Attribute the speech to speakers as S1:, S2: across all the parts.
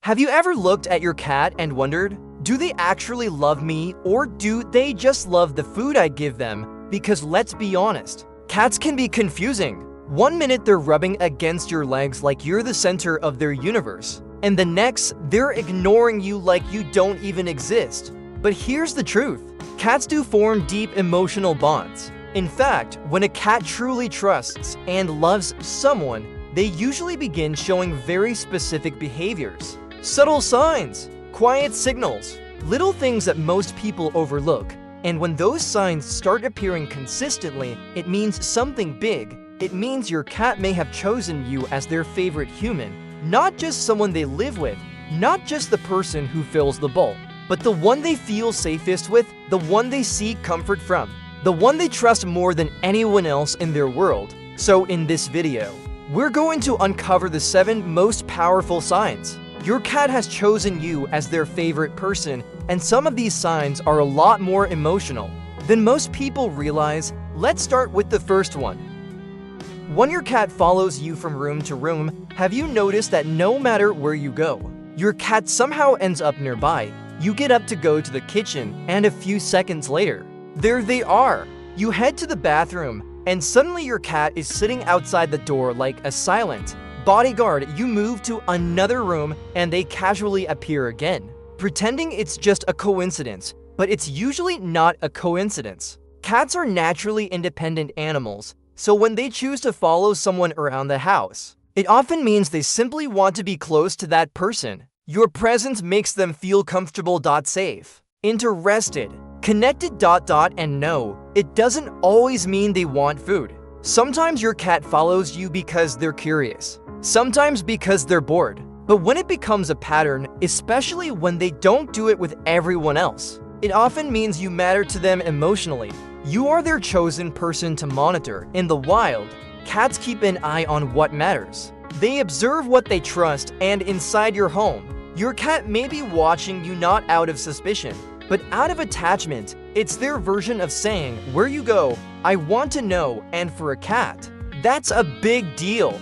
S1: Have you ever looked at your cat and wondered, do they actually love me or do they just love the food I give them? Because let's be honest, cats can be confusing. One minute they're rubbing against your legs like you're the center of their universe, and the next, they're ignoring you like you don't even exist. But here's the truth. Cats do form deep emotional bonds. In fact, when a cat truly trusts and loves someone, they usually begin showing very specific behaviors. Subtle signs, quiet signals, little things that most people overlook. And when those signs start appearing consistently, it means something big. It means your cat may have chosen you as their favorite human, not just someone they live with, not just the person who fills the bowl, but the one they feel safest with, the one they seek comfort from, the one they trust more than anyone else in their world. So in this video, we're going to uncover the 7 most powerful signs. Your cat has chosen you as their favorite person, and some of these signs are a lot more emotional than most people realize. Let's start with the first one. When your cat follows you from room to room, have you noticed that no matter where you go, your cat somehow ends up nearby? You get up to go to the kitchen, and a few seconds later, there they are. You head to the bathroom, and suddenly your cat is sitting outside the door like a silent bodyguard. You move to another room, and they casually appear again, pretending it's just a coincidence, but it's usually not a coincidence. Cats are naturally independent animals, so when they choose to follow someone around the house, it often means they simply want to be close to that person. Your presence makes them feel comfortable, safe, interested, connected, and no, it doesn't always mean they want food. Sometimes your cat follows you because they're curious, sometimes because they're bored. But when it becomes a pattern, especially when they don't do it with everyone else, it often means you matter to them emotionally. You are their chosen person to monitor. In the wild, cats keep an eye on what matters. They observe what they trust, and inside your home, your cat may be watching you not out of suspicion, but out of attachment. It's their version of saying, where you go, I want to know, and for a cat, that's a big deal.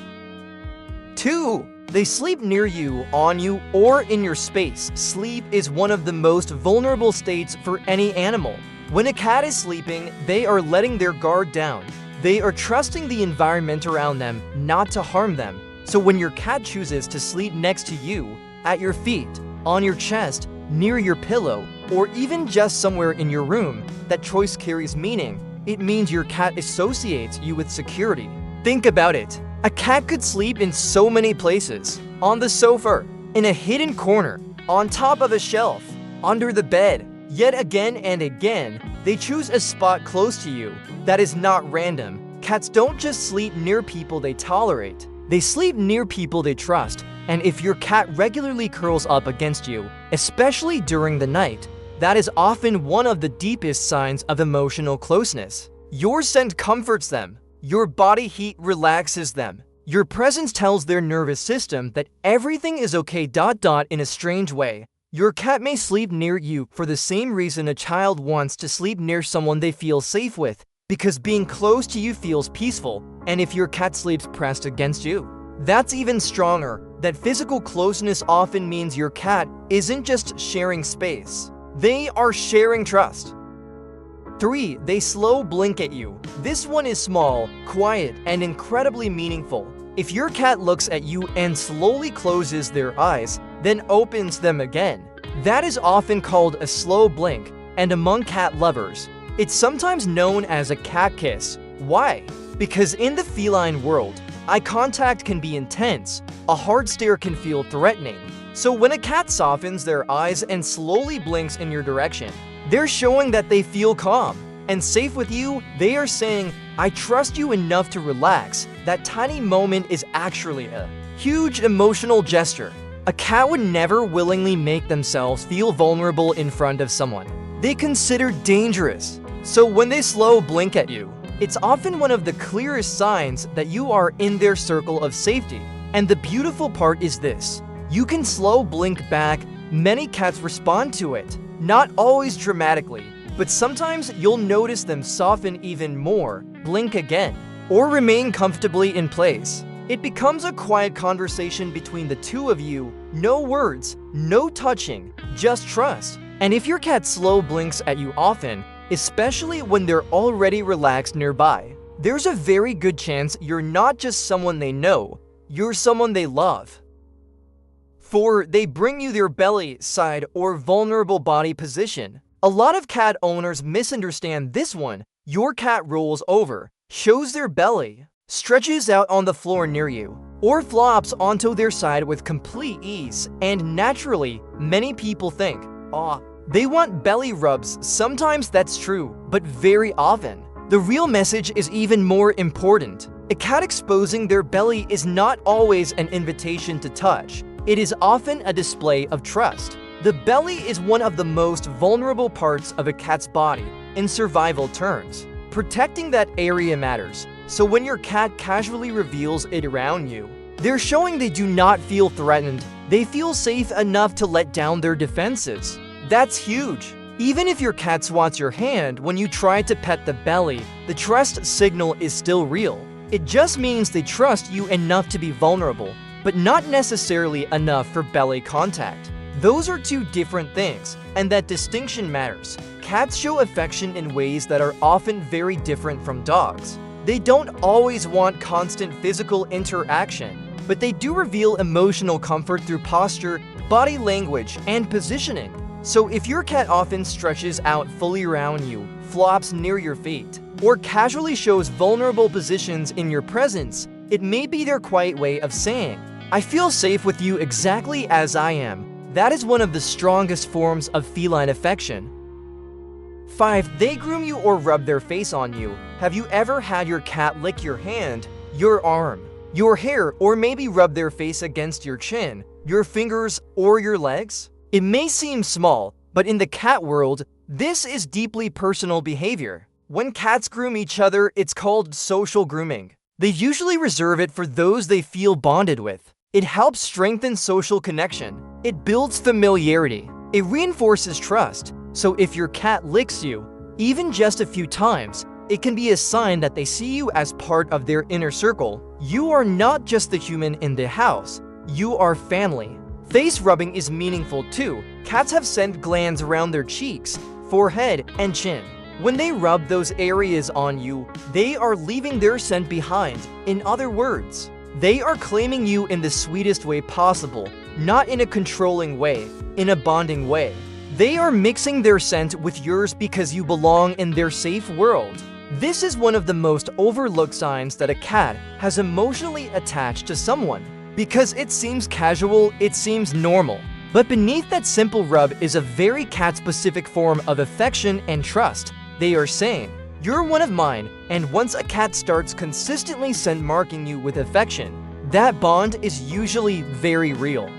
S1: 2. They sleep near you, on you, or in your space. Sleep is one of the most vulnerable states for any animal. When a cat is sleeping, they are letting their guard down. They are trusting the environment around them not to harm them. So when your cat chooses to sleep next to you, at your feet, on your chest, near your pillow, or even just somewhere in your room, that choice carries meaning. It means your cat associates you with security. Think about it. A cat could sleep in so many places. On the sofa, in a hidden corner, on top of a shelf, under the bed. Yet again and again, they choose a spot close to you. That is not random. Cats don't just sleep near people they tolerate. They sleep near people they trust. And if your cat regularly curls up against you, especially during the night, that is often one of the deepest signs of emotional closeness. Your scent comforts them. Your body heat relaxes them. Your presence tells their nervous system that everything is okay. In a strange way, your cat may sleep near you for the same reason a child wants to sleep near someone they feel safe with, because being close to you feels peaceful. And if your cat sleeps pressed against you, that's even stronger. That physical closeness often means your cat isn't just sharing space. They are sharing trust. 3. They slow blink at you. This one is small, quiet, and incredibly meaningful. If your cat looks at you and slowly closes their eyes, then opens them again, that is often called a slow blink, and among cat lovers, it's sometimes known as a cat kiss. Why? Because in the feline world, eye contact can be intense. A hard stare can feel threatening. So when a cat softens their eyes and slowly blinks in your direction, they're showing that they feel calm and safe with you. They are saying, I trust you enough to relax. That tiny moment is actually a huge emotional gesture. A cat would never willingly make themselves feel vulnerable in front of someone they consider dangerous. So when they slow blink at you, it's often one of the clearest signs that you are in their circle of safety. And the beautiful part is this: you can slow blink back. Many cats respond to it. Not always dramatically, but sometimes you'll notice them soften even more, blink again, or remain comfortably in place. It becomes a quiet conversation between the two of you. No words, no touching, just trust. And if your cat slow blinks at you often, especially when they're already relaxed nearby, there's a very good chance you're not just someone they know, you're someone they love. 4. They bring you their belly, side, or vulnerable body position. A lot of cat owners misunderstand this one. Your cat rolls over, shows their belly, stretches out on the floor near you, or flops onto their side with complete ease, and naturally, many people think, they want belly rubs. Sometimes that's true, but very often, the real message is even more important. A cat exposing their belly is not always an invitation to touch. It is often a display of trust. The belly is one of the most vulnerable parts of a cat's body in survival terms. Protecting that area matters. So when your cat casually reveals it around you, they're showing they do not feel threatened. They feel safe enough to let down their defenses. That's huge. Even if your cat swats your hand when you try to pet the belly, the trust signal is still real. It just means they trust you enough to be vulnerable, but not necessarily enough for belly contact. Those are two different things, and that distinction matters. Cats show affection in ways that are often very different from dogs. They don't always want constant physical interaction, but they do reveal emotional comfort through posture, body language, and positioning. So if your cat often stretches out fully around you, flops near your feet, or casually shows vulnerable positions in your presence, it may be their quiet way of saying, "I feel safe with you exactly as I am." That is one of the strongest forms of feline affection. 5. They groom you or rub their face on you. Have you ever had your cat lick your hand, your arm, your hair, or maybe rub their face against your chin, your fingers, or your legs? It may seem small, but in the cat world, this is deeply personal behavior. When cats groom each other, it's called social grooming. They usually reserve it for those they feel bonded with. It helps strengthen social connection. It builds familiarity. It reinforces trust. So if your cat licks you, even just a few times, it can be a sign that they see you as part of their inner circle. You are not just the human in the house. You are family. Face rubbing is meaningful too. Cats have scent glands around their cheeks, forehead, and chin. When they rub those areas on you, they are leaving their scent behind. In other words, they are claiming you in the sweetest way possible, not in a controlling way, in a bonding way. They are mixing their scent with yours because you belong in their safe world. This is one of the most overlooked signs that a cat has emotionally attached to someone. Because it seems casual, it seems normal. But beneath that simple rub is a very cat-specific form of affection and trust. They are saying, "You're one of mine," and once a cat starts consistently scent marking you with affection, that bond is usually very real.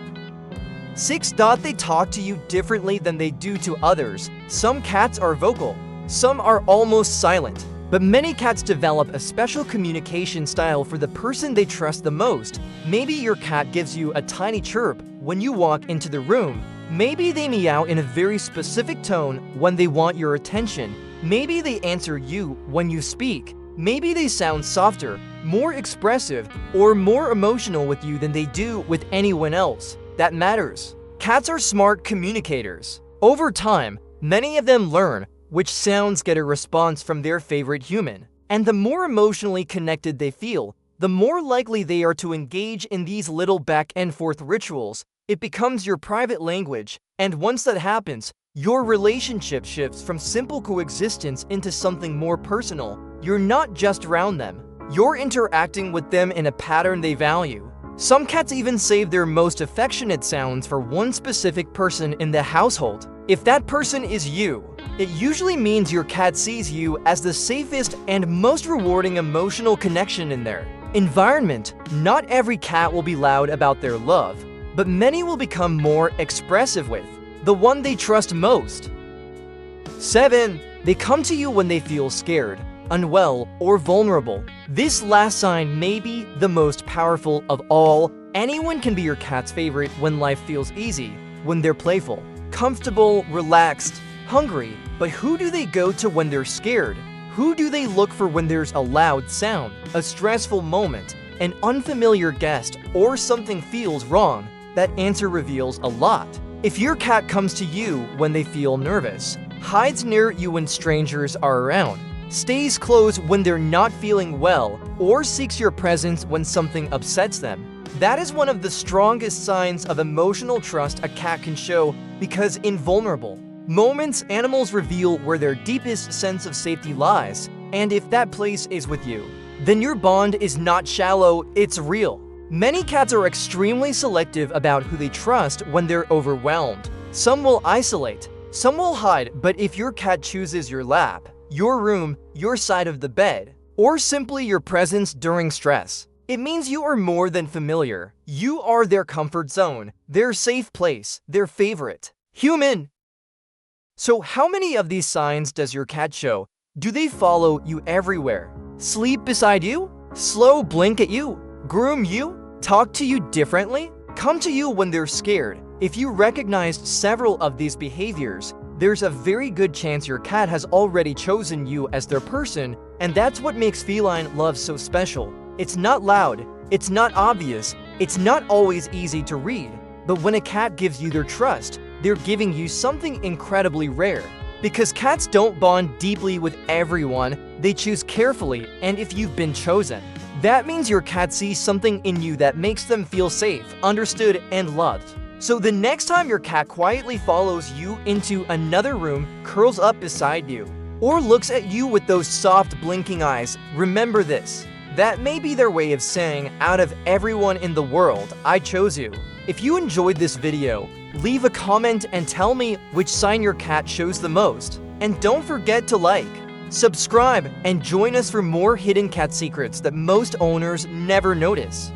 S1: 6. They talk to you differently than they do to others. Some cats are vocal, some are almost silent, but many cats develop a special communication style for the person they trust the most. Maybe your cat gives you a tiny chirp when you walk into the room. Maybe they meow in a very specific tone when they want your attention. Maybe they answer you when you speak. Maybe they sound softer, more expressive, or more emotional with you than they do with anyone else. That matters. Cats are smart communicators. Over time, many of them learn which sounds get a response from their favorite human. And the more emotionally connected they feel, the more likely they are to engage in these little back and forth rituals. It becomes your private language, and once that happens, your relationship shifts from simple coexistence into something more personal. You're not just around them. You're interacting with them in a pattern they value. Some cats even save their most affectionate sounds for one specific person in the household. If that person is you, it usually means your cat sees you as the safest and most rewarding emotional connection in their environment. Not every cat will be loud about their love, but many will become more expressive with the one they trust most. 7. They come to you when they feel scared, unwell, or vulnerable. This last sign may be the most powerful of all. Anyone can be your cat's favorite when life feels easy, when they're playful, comfortable, relaxed, hungry. But who do they go to when they're scared? Who do they look for when there's a loud sound, a stressful moment, an unfamiliar guest, or something feels wrong, that answer reveals a lot. If your cat comes to you when they feel nervous, hides near you when strangers are around, stays close when they're not feeling well, or seeks your presence when something upsets them, that is one of the strongest signs of emotional trust a cat can show, because in vulnerable moments, animals reveal where their deepest sense of safety lies, and if that place is with you, then your bond is not shallow, it's real. Many cats are extremely selective about who they trust when they're overwhelmed. Some will isolate, some will hide, but if your cat chooses your lap, your room, your side of the bed, or simply your presence during stress, it means you are more than familiar. You are their comfort zone, their safe place, their favorite human. So how many of these signs does your cat show? Do they follow you everywhere? Sleep beside you? Slow blink at you? Groom you? Talk to you differently? Come to you when they're scared? If you recognized several of these behaviors, there's a very good chance your cat has already chosen you as their person, and that's what makes feline love so special. It's not loud, it's not obvious, it's not always easy to read, but when a cat gives you their trust, they're giving you something incredibly rare. Because cats don't bond deeply with everyone, they choose carefully, and if you've been chosen, that means your cat sees something in you that makes them feel safe, understood, and loved. So the next time your cat quietly follows you into another room, curls up beside you, or looks at you with those soft blinking eyes, remember this. That may be their way of saying, out of everyone in the world, I chose you. If you enjoyed this video, leave a comment and tell me which sign your cat shows the most. And don't forget to like, subscribe, and join us for more hidden cat secrets that most owners never notice.